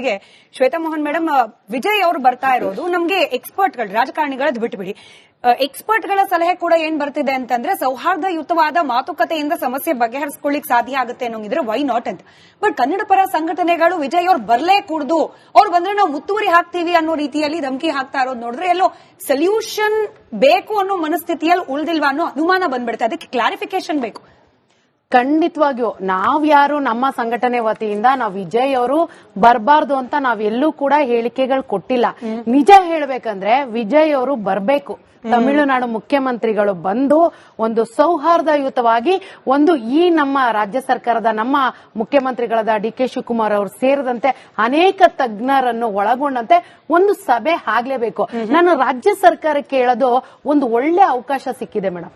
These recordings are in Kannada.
ಜೊತೆಗೆ ಶ್ವೇತಾ ಮೋಹನ್ ಮೇಡಮ್, ವಿಜಯ್ ಅವರು ಬರ್ತಾ ಇರೋದು ನಮ್ಗೆ ಎಕ್ಸ್ಪರ್ಟ್ಗಳು, ರಾಜಕಾರಣಿಗಳದ್ದು ಬಿಟ್ಬಿಡಿ, ಎಕ್ಸ್ಪರ್ಟ್ಗಳ ಸಲಹೆ ಕೂಡ ಏನ್ ಬರ್ತಿದೆ ಅಂತಂದ್ರೆ ಸೌಹಾರ್ದಯುತವಾದ ಮಾತುಕತೆಯಿಂದ ಸಮಸ್ಯೆ ಬಗೆಹರಿಸಿಕೊಳ್ಳಿಕ್ ಸಾಧ್ಯ ಆಗುತ್ತೆ ಅನ್ನೋಂಗಿದ್ರೆ ವೈ ನಾಟ್ ಅಂತ. ಬಟ್ ಕನ್ನಡ ಪರ ಸಂಘಟನೆಗಳು ವಿಜಯ್ ಅವ್ರು ಬರ್ಲೇ ಕೂಡ್ದು, ಅವ್ರು ಬಂದ್ರೆ ನಾವು ಮುತ್ತುವರಿ ಹಾಕ್ತೀವಿ ಅನ್ನೋ ರೀತಿಯಲ್ಲಿ ಧಮಕಿ ಹಾಕ್ತಾ ಇರೋದು ನೋಡಿದ್ರೆ ಎಲ್ಲೋ ಸೊಲ್ಯೂಷನ್ ಬೇಕು ಅನ್ನೋ ಮನಸ್ಥಿತಿಯಲ್ಲಿ ಉಳಿದಿಲ್ವಾ ಅನ್ನೋ ಅನುಮಾನ ಬಂದ್ಬಿಡುತ್ತೆ. ಅದಕ್ಕೆ ಕ್ಲಾರಿಫಿಕೇಶನ್ ಬೇಕು. ಖಂಡಿತವಾಗಿಯೂ ನಾವ್ಯಾರು ನಮ್ಮ ಸಂಘಟನೆ ವತಿಯಿಂದ ನಾವು ವಿಜಯ್ ಅವರು ಬರಬಾರ್ದು ಅಂತ ನಾವೆಲ್ಲೂ ಕೂಡ ಹೇಳಿಕೆಗಳು ಕೊಟ್ಟಿಲ್ಲ. ನಿಜ ಹೇಳ್ಬೇಕಂದ್ರೆ ವಿಜಯ್ ಅವರು ಬರ್ಬೇಕು. ತಮಿಳುನಾಡು ಮುಖ್ಯಮಂತ್ರಿಗಳು ಬಂದು ಒಂದು ಸೌಹಾರ್ದಯುತವಾಗಿ ಒಂದು ಈ ನಮ್ಮ ರಾಜ್ಯ ಸರ್ಕಾರದ ನಮ್ಮ ಮುಖ್ಯಮಂತ್ರಿಗಳಾದ ಡಿ.ಕೆ. ಶಿವಕುಮಾರ್ ಅವರು ಸೇರಿದಂತೆ ಅನೇಕ ತಜ್ಞರನ್ನು ಒಳಗೊಂಡಂತೆ ಒಂದು ಸಭೆ ಆಗ್ಲೇಬೇಕು. ನಾನು ರಾಜ್ಯ ಸರ್ಕಾರಕ್ಕೆ ಹೇಳೋದು, ಒಂದು ಒಳ್ಳೆ ಅವಕಾಶ ಸಿಕ್ಕಿದೆ ಮೇಡಮ್.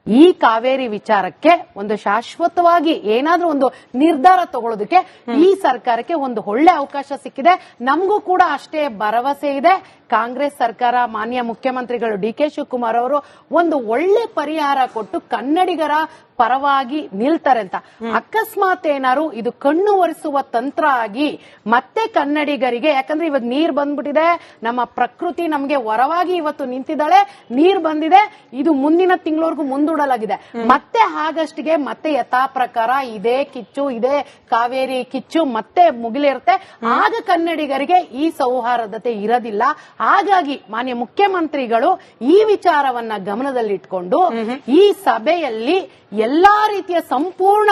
ಈ ಕಾವೇರಿ ವಿಚಾರಕ್ಕೆ ಒಂದು ಶಾಶ್ವತವಾಗಿ ಏನಾದ್ರೂ ಒಂದು ನಿರ್ಧಾರ ತಗೊಳ್ಳೋದಕ್ಕೆ ಈ ಸರ್ಕಾರಕ್ಕೆ ಒಂದು ಒಳ್ಳೆ ಅವಕಾಶ ಸಿಕ್ಕಿದೆ. ನಮಗೂ ಕೂಡ ಅಷ್ಟೇ ಭರವಸೆ ಇದೆ. ಕಾಂಗ್ರೆಸ್ ಸರ್ಕಾರ, ಮಾನ್ಯ ಮುಖ್ಯಮಂತ್ರಿಗಳು ಡಿ.ಕೆ. ಶಿವಕುಮಾರ್ ಅವರು ಒಂದು ಒಳ್ಳೆ ಪರಿಹಾರ ಕೊಟ್ಟು ಕನ್ನಡಿಗರ ಪರವಾಗಿ ನಿಲ್ತಾರೆ ಅಂತ. ಅಕಸ್ಮಾತ್ ಏನಾರು ಇದು ಕಣ್ಣು ಒರೆಸುವ ತಂತ್ರ ಆಗಿ ಮತ್ತೆ ಕನ್ನಡಿಗರಿಗೆ, ಯಾಕಂದ್ರೆ ಇವತ್ತು ನೀರ್ ಬಂದ್ಬಿಟ್ಟಿದೆ, ನಮ್ಮ ಪ್ರಕೃತಿ ನಮಗೆ ವರವಾಗಿ ಇವತ್ತು ನಿಂತಿದ್ದಾಳೆ, ನೀರ್ ಬಂದಿದೆ, ಇದು ಮುಂದಿನ ತಿಂಗಳವರೆಗೂ ಮುಂದೂಡಲಾಗಿದೆ. ಮತ್ತೆ ಆಗಸ್ಟ್ಗೆ ಮತ್ತೆ ಯಥಾ ಪ್ರಕಾರ ಇದೇ ಕಿಚ್ಚು, ಇದೇ ಕಾವೇರಿ ಕಿಚ್ಚು ಮತ್ತೆ ಮುಗಿಲಿರುತ್ತೆ. ಆಗ ಕನ್ನಡಿಗರಿಗೆ ಈ ಸೌಹಾರ್ದತೆ ಇರೋದಿಲ್ಲ. ಹಾಗಾಗಿ ಮಾನ್ಯ ಮುಖ್ಯಮಂತ್ರಿಗಳು ಈ ವಿಚಾರವನ್ನ ಗಮನದಲ್ಲಿಟ್ಕೊಂಡು ಈ ಸಭೆಯಲ್ಲಿ ಎಲ್ಲಾ ರೀತಿಯ ಸಂಪೂರ್ಣ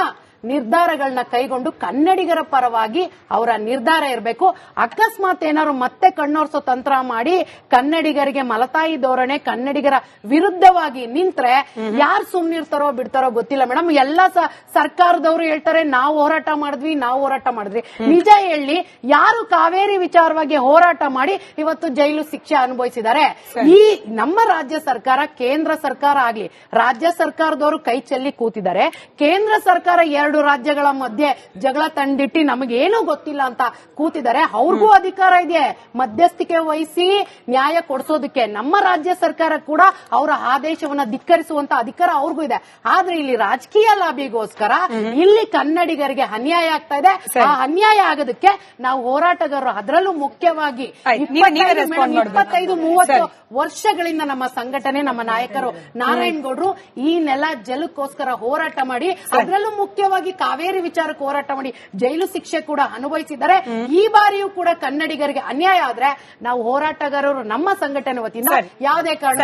ನಿರ್ಧಾರಗಳನ್ನ ಕೈಗೊಂಡು ಕನ್ನಡಿಗರ ಪರವಾಗಿ ಅವರ ನಿರ್ಧಾರ ಇರಬೇಕು. ಅಕಸ್ಮಾತ್ ಏನಾದ್ರು ಮತ್ತೆ ಕಣ್ಣೋರ್ಸೋ ತಂತ್ರ ಮಾಡಿ ಕನ್ನಡಿಗರಿಗೆ ಮಲತಾಯಿ ಧೋರಣೆ, ಕನ್ನಡಿಗರ ವಿರುದ್ಧವಾಗಿ ನಿಂತ್ರೆ ಯಾರು ಸುಮ್ನಿರ್ತಾರೋ ಬಿಡ್ತಾರೋ ಗೊತ್ತಿಲ್ಲ ಮೇಡಮ್. ಎಲ್ಲಾ ಸರ್ಕಾರದವರು ಹೇಳ್ತಾರೆ ನಾವು ಹೋರಾಟ ಮಾಡಿದ್ವಿ. ನಿಜ ಹೇಳಿ, ಯಾರು ಕಾವೇರಿ ವಿಚಾರವಾಗಿ ಹೋರಾಟ ಮಾಡಿ ಇವತ್ತು ಜೈಲು ಶಿಕ್ಷೆ ಅನುಭವಿಸಿದ್ದಾರೆ? ಈ ನಮ್ಮ ರಾಜ್ಯ ಸರ್ಕಾರ, ಕೇಂದ್ರ ಸರ್ಕಾರ ಆಗ್ಲಿ, ರಾಜ್ಯ ಸರ್ಕಾರದವರು ಕೈ ಚೆಲ್ಲಿ ಕೂತಿದ್ದಾರೆ. ಕೇಂದ್ರ ಸರ್ಕಾರ ಎರಡು ರಾಜ್ಯಗಳ ಮಧ್ಯೆ ಜಗಳ ತಂದಿಟ್ಟಿ ನಮಗೇನೂ ಗೊತ್ತಿಲ್ಲ ಅಂತ ಕೂತಿದ್ದಾರೆ. ಅವ್ರಿಗೂ ಅಧಿಕಾರ ಇದೆ ಮಧ್ಯಸ್ಥಿಕೆ ವಹಿಸಿ ನ್ಯಾಯ ಕೊಡಿಸೋದಕ್ಕೆ. ನಮ್ಮ ರಾಜ್ಯ ಸರ್ಕಾರ ಕೂಡ ಅವರ ಆದೇಶವನ್ನ ಧಿಕ್ಕರಿಸುವಂತ ಅಧಿಕಾರ ಅವ್ರಿಗೂ ಇದೆ. ಆದ್ರೆ ಇಲ್ಲಿ ರಾಜಕೀಯ ಲಾಬಿಗೋಸ್ಕರ ಇಲ್ಲಿ ಕನ್ನಡಿಗರಿಗೆ ಅನ್ಯಾಯ ಆಗ್ತಾ ಇದೆ. ಆ ಅನ್ಯಾಯ ಆಗೋದಕ್ಕೆ ನಾವು ಹೋರಾಟಗಾರರು, ಅದರಲ್ಲೂ ಮುಖ್ಯವಾಗಿ 25-30 ವರ್ಷಗಳಿಂದ ನಮ್ಮ ಸಂಘಟನೆ, ನಮ್ಮ ನಾಯಕರು ನಾರಾಯಣಗೌಡರು ಈ ನೆಲ ಜಲಕ್ಕೋಸ್ಕರ ಹೋರಾಟ ಮಾಡಿ, ಅದರಲ್ಲೂ ಮುಖ್ಯವಾಗಿ ಕಾವೇರಿ ವಿಚಾರಕ್ಕೆ ಹೋರಾಟ ಮಾಡಿ ಜೈಲು ಶಿಕ್ಷೆ ಕೂಡ ಅನುಭವಿಸಿದ್ದಾರೆ. ಈ ಬಾರಿಯೂ ಕೂಡ ಕನ್ನಡಿಗರಿಗೆ ಅನ್ಯಾಯ ಆದ್ರೆ ನಾವು ಹೋರಾಟಗಾರರು ನಮ್ಮ ಸಂಘಟನೆ ವತಿಯಿಂದ ಯಾವುದೇ ಕಾರಣ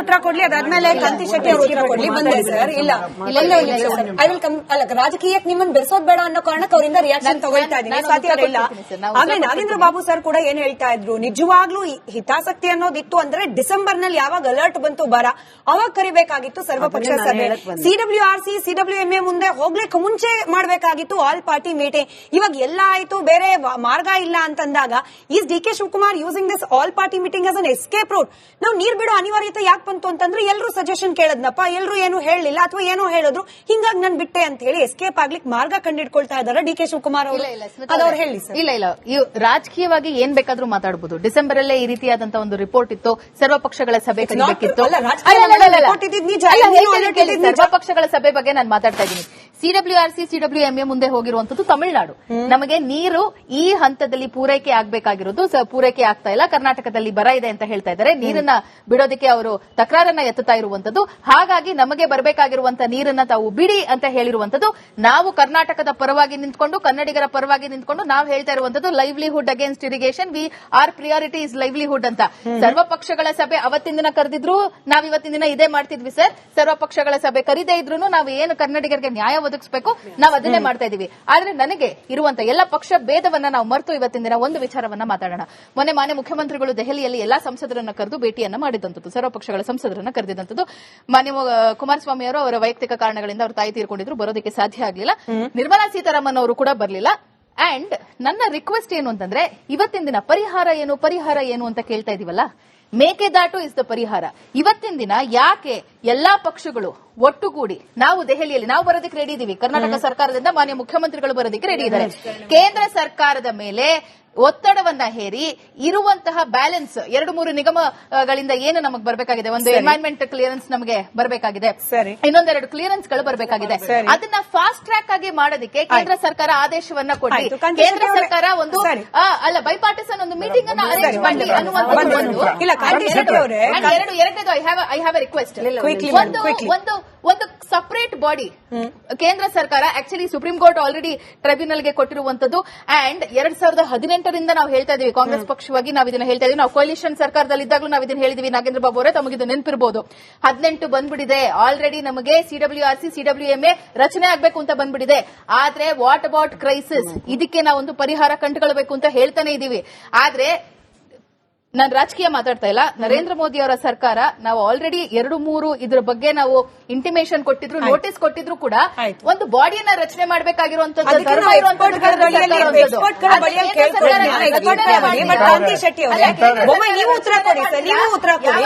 ಉತ್ತರ ಕೊಡ್ಲಿ, ಅದಾದ್ಮೇಲೆ ಕಾಂತಿ ಶೆಟ್ಟಿ ಅವರು ಉತ್ತರ ಕೊಡ್ಲಿ. ರಾಜಕೀಯಕ್ಕೆ ನಿಮ್ಮನ್ನು ಬೆರೆಸೋದ್ ಬೇಡ ಅನ್ನೋ ಕಾರಣಕ್ಕೆ ಅವರಿಂದ ರಿಯಾಕ್ಷನ್ ತಗೊಳ್ತಾ ಇದ್ದೀನಿ. ಸ್ವಾತಿ ಅವರಿಲ್ಲ. ಆಮೇಲೆ ನಾಗೇಂದ್ರ ಬಾಬು ಸರ್ ಕೂಡ ಏನ್ ಹೇಳ್ತಾ ಇದ್ರು, ನಿಜವಾಗ್ಲೂ ಹಿತಾಸಕ್ತಿ ಅನ್ನೋದಿತ್ತು ಅಂದ್ರೆ ಡಿಸೆಂಬರ್ ನಲ್ಲಿ ಯಾವಾಗ ಅಲರ್ಟ್ ಬಂತು ಬರ, ಅವಾಗ ಕರಿಬೇಕಾಗಿತ್ತು ಸರ್ವಪಕ್ಷ ಸಭೆ. ಸಿಡಬ್ಲ್ಯೂಆರ್ಸಿ, ಸಿಡಬ್ಲ್ಯೂಎಂಎ ಮುಂದೆ ಹೋಗ್ಲಿಕ್ಕೆ ಮುಂಚೆ ಮಾಡಬೇಕಾಗಿತ್ತು ಆಲ್ ಪಾರ್ಟಿ ಮೀಟಿಂಗ್. ಇವಾಗ ಎಲ್ಲ ಆಯ್ತು, ಬೇರೆ ಮಾರ್ಗ ಇಲ್ಲ ಅಂತಂದಾಗ is D K. Shivakumar using this all party meeting as an escape route. ನಾವು ನೀರ್ ಬಿಡೋ ಅನಿವಾರ್ಯತೆ ಯಾಕೆ ಬಂತು ಅಂತಂದ್ರೆ ಎಲ್ಲರೂ ಸಜೆಷನ್ ಕೇಳದ್ನಪ್ಪ, ಎಲ್ಲರೂ ಏನು ಹೇಳಲಿಲ್ಲ ಅಥವಾ ಏನೋ ಹೇಳಿದ್ರು, ಹಿಂಗಾಗಿ ನಾನು ಬಿಟ್ಟೆ ಅಂತ ಹೇಳಿ ಎಸ್ಕೇಪ್ ಆಗ್ಲಿಕ್ಕೆ ಮಾರ್ಗ ಕಂಡಿಡ್ಕೊಳ್ತಾ ಇದ್ದಾರೆ ಡಿ.ಕೆ. ಶಿವಕುಮಾರ್ ಅವರು. ಅದವ್ರು ಹೇಳಿ ಸರ್. ಇಲ್ಲ ರಾಜಕೀಯವಾಗಿ ಏನ್ ಬೇಕಾದ್ರೂ ಮಾತಾಡಬಹುದು. ಡಿಸೆಂಬರ್ ಅಲ್ಲೇ ಈ ರೀತಿಯಾದಂತಹ ಒಂದು ರಿಪೋರ್ಟ್ ಇತ್ತು, ಸರ್ವಪಕ್ಷಗಳ ಸಭೆ ಕರೆಯಬೇಕಿತ್ತು. ಸರ್ವಪಕ್ಷಗಳ ಸಭೆ ಬಗ್ಗೆ ನಾನು ಮಾತಾಡ್ತಾ ಇದ್ದೀನಿ. ಸಿಡಬ್ಲ್ಯೂಆರ್ಸಿ, ಸಿಡಬ್ಲ್ಯೂಎಂಎ ಮುಂದೆ ಹೋಗಿರುವಂತದ್ದು ತಮಿಳುನಾಡು. ನಮಗೆ ನೀರು ಈ ಹಂತದಲ್ಲಿ ಪೂರೈಕೆ ಆಗ್ಬೇಕಾಗಿರೋದು ಪೂರೈಕೆ ಆಗ್ತಾ ಇಲ್ಲ, ಕರ್ನಾಟಕದಲ್ಲಿ ಬರ ಇದೆ ಅಂತ ಹೇಳ್ತಾ ಇದ್ದಾರೆ. ನೀರನ್ನ ಬಿಡೋದಕ್ಕೆ ಅವರು ತಕರಾರನ್ನ ಎತ್ತುತ್ತಾ ಇರುವಂತದ್ದು. ಹಾಗಾಗಿ ನಮಗೆ ಬರಬೇಕಾಗಿರುವಂತಹ ನೀರನ್ನ ತಾವು ಬಿಡಿ ಅಂತ ಹೇಳಿರುವಂತದ್ದು. ನಾವು ಕರ್ನಾಟಕದ ಪರವಾಗಿ ನಿಂತ್ಕೊಂಡು, ಕನ್ನಡಿಗರ ಪರವಾಗಿ ನಿಂತ್ಕೊಂಡು ನಾವು ಹೇಳ್ತಾ ಇರುವಂತದ್ದು livelihood against irrigation, our priority is livelihood ಅಂತ. ಸರ್ವಪಕ್ಷಗಳ ಸಭೆ ಅವತ್ತಿನ ದಿನ ಕರೆದಿದ್ರು, ನಾವ್ ಇವತ್ತಿನ ದಿನ ಇದೇ ಮಾಡ್ತಿದ್ವಿ ಸರ್. ಸರ್ವಪಕ್ಷಗಳ ಸಭೆ ಕರೀದೇ ಇದ್ರು ನಾವು ಏನು ಕನ್ನಡಿಗರಿಗೆ ನ್ಯಾಯ ಒದಗಿಸಬೇಕು ನಾವು ಅದನ್ನೇ ಮಾಡ್ತಾ ಇದೀವಿ. ಆದ್ರೆ ನನಗೆ ಇರುವಂತ ಎಲ್ಲ ಪಕ್ಷ ಭೇದವನ್ನ ನಾವು ಮರೆತು ಇವತ್ತಿನ ದಿನ ಒಂದು ವಿಚಾರವನ್ನ ಮಾತಾಡೋಣ. ಮೊನ್ನೆ ಮಾನ್ಯ ಮುಖ್ಯಮಂತ್ರಿಗಳು ದೆಹಲಿಯಲ್ಲಿ ಎಲ್ಲಾ ಸಂಸದರನ್ನ ಕರೆದು ಭೇಟಿಯನ್ನ ಮಾಡಿದಂತದ್ದು, ಸರ್ವಪಕ್ಷಗಳ ಸಂಸದರನ್ನ ಕರೆದಿದ್ದಂತದ್ದು. ಮಾನ್ಯ ಕುಮಾರಸ್ವಾಮಿ ಅವರು ಅವರ ವೈಯಕ್ತಿಕ ಕಾರಣಗಳಿಂದ ಅವ್ರ ತಾಯಿ ತೀರ್ಕೊಂಡಿದ್ರು, ಬರೋದಕ್ಕೆ ಸಾಧ್ಯ ಆಗಲಿಲ್ಲ. ನಿರ್ಮಲಾ ಸೀತಾರಾಮನ್ ಅವರು ಕೂಡ ಬರಲಿಲ್ಲ. ಅಂಡ್ ನನ್ನ ರಿಕ್ವೆಸ್ಟ್ ಏನು ಅಂತಂದ್ರೆ, ಇವತ್ತಿನ ದಿನ ಪರಿಹಾರ ಏನು ಅಂತ ಕೇಳ್ತಾ ಇದೀವಲ್ಲ, ಮೇಕೆದಾಟು ಇಸ್ ದ ಪರಿಹಾರ. ಇವತ್ತಿನ ದಿನ ಯಾಕೆ ಎಲ್ಲಾ ಪಕ್ಷಗಳು ಒಟ್ಟುಗೂಡಿ ನಾವು ದೆಹಲಿಯಲ್ಲಿ ನಾವು ಬರೋದಕ್ಕೆ ರೆಡಿ ಇದೀವಿ. ಕರ್ನಾಟಕ ಸರ್ಕಾರದಿಂದ ಮಾನ್ಯ ಮುಖ್ಯಮಂತ್ರಿಗಳು ಬರೋದಕ್ಕೆ ರೆಡಿ ಇದ್ದಾರೆ. ಕೇಂದ್ರ ಸರ್ಕಾರದ ಮೇಲೆ ಒತ್ತಡವನ್ನ ಹೇರಿ ಇರುವಂತಹ ಬ್ಯಾಲೆನ್ಸ್ 2-3 ನಿಗಮಗಳಿಂದ ಏನು ನಮಗೆ ಬರಬೇಕಾಗಿದೆ, ಒಂದು ಎನ್ವೈರನ್ಮೆಂಟ್ ಕ್ಲಿಯರೆನ್ಸ್ ನಮಗೆ ಬರಬೇಕಾಗಿದೆ, ಸರಿ, ಇನ್ನೊಂದೆರಡು ಕ್ಲಿಯರೆನ್ಸ್ ಗಳು ಬರಬೇಕಾಗಿದೆ. ಅದನ್ನ ಫಾಸ್ಟ್ ಟ್ರ್ಯಾಕ್ ಆಗಿ ಮಾಡೋದಕ್ಕೆ ಕೇಂದ್ರ ಸರ್ಕಾರ ಆದೇಶವನ್ನ ಕೊಡಿ. ಕೇಂದ್ರ ಸರ್ಕಾರ ಒಂದು ಅಲ್ಲ ಬೈಪಾರ್ಟಿಸನ್ ಒಂದು ಮೀಟಿಂಗ್ ಅನ್ನ ಅರೇಂಜ್ ಮಾಡಿ ಅನ್ನುವಂಥದ್ದು. ಎರಡನೇದು ಐ ಹ್ಯಾವ್ ಎ ರಿಕ್ವೆಸ್ಟ್, ಒಂದು ಸಪರೇಟ್ ಬಾಡಿ ಕೇಂದ್ರ ಸರ್ಕಾರ actually supreme court already tribunal ಗೆ ಕೊಟ್ಟಿರುವಂತದ್ದು. ಅಂಡ್ 2018ರಿಂದ ನಾವು ಹೇಳ್ತಾ ಇದೀವಿ, ಕಾಂಗ್ರೆಸ್ ಪಕ್ಷವಾಗಿ ನಾವು ಇದನ್ನ ಹೇಳ್ತಾ ಇದೀವಿ. ನಾವು ಕೊಲಿಷನ್ ಸರ್ಕಾರದಲ್ಲಿ ಇದ್ದಾಗಲೂ ನಾವು ಇದನ್ನ ಹೇಳಿದೀವಿ. ನಾಗೇಂದ್ರ ಬಾಬು ಅವರೇ ತಮಗಿದು ನೆನಪಿರಬಹುದು. 18 ಬಂದ್ಬಿಟ್ಟಿದೆ ಆಲ್ರೆಡಿ, ನಮಗೆ CWRC CWMA ರಚನೆ ಆಗ್ಬೇಕು ಅಂತ ಬಂದ್ಬಿಟ್ಟಿದೆ. ಆದ್ರೆ ವಾಟ್ ಅಬೌಟ್ ಕ್ರೈಸಿಸ್, ಇದಕ್ಕೆ ನಾವೊಂದು ಪರಿಹಾರ ಕಂಡುಕೊಳ್ಬೇಕು ಅಂತ ಹೇಳ್ತಾನೆ ಇದೀವಿ. ಆದ್ರೆ ನಾನು ರಾಜಕೀಯ ಮಾತಾಡ್ತಾ ಇಲ್ಲ. ನರೇಂದ್ರ ಮೋದಿ ಅವರ ಸರ್ಕಾರ ನಾವು ಆಲ್ರೆಡಿ 2-3 ಇದ್ರ ಬಗ್ಗೆ ನಾವು ಇಂಟಿಮೇಷನ್ ಕೊಟ್ಟಿದ್ರು, ನೋಟಿಸ್ ಕೊಟ್ಟಿದ್ರು ಕೂಡ ಒಂದು ಬಾಡಿಯನ್ನ ರಚನೆ ಮಾಡಬೇಕಾಗಿರುವಂತದ್ದು ಶೆಟ್ಟಿ ಅವರೇ, ನೀವು ಉತ್ತರ ಕೊಡಿ ಸರ್, ನೀವು ಉತ್ತರ ಕೊಡಿ.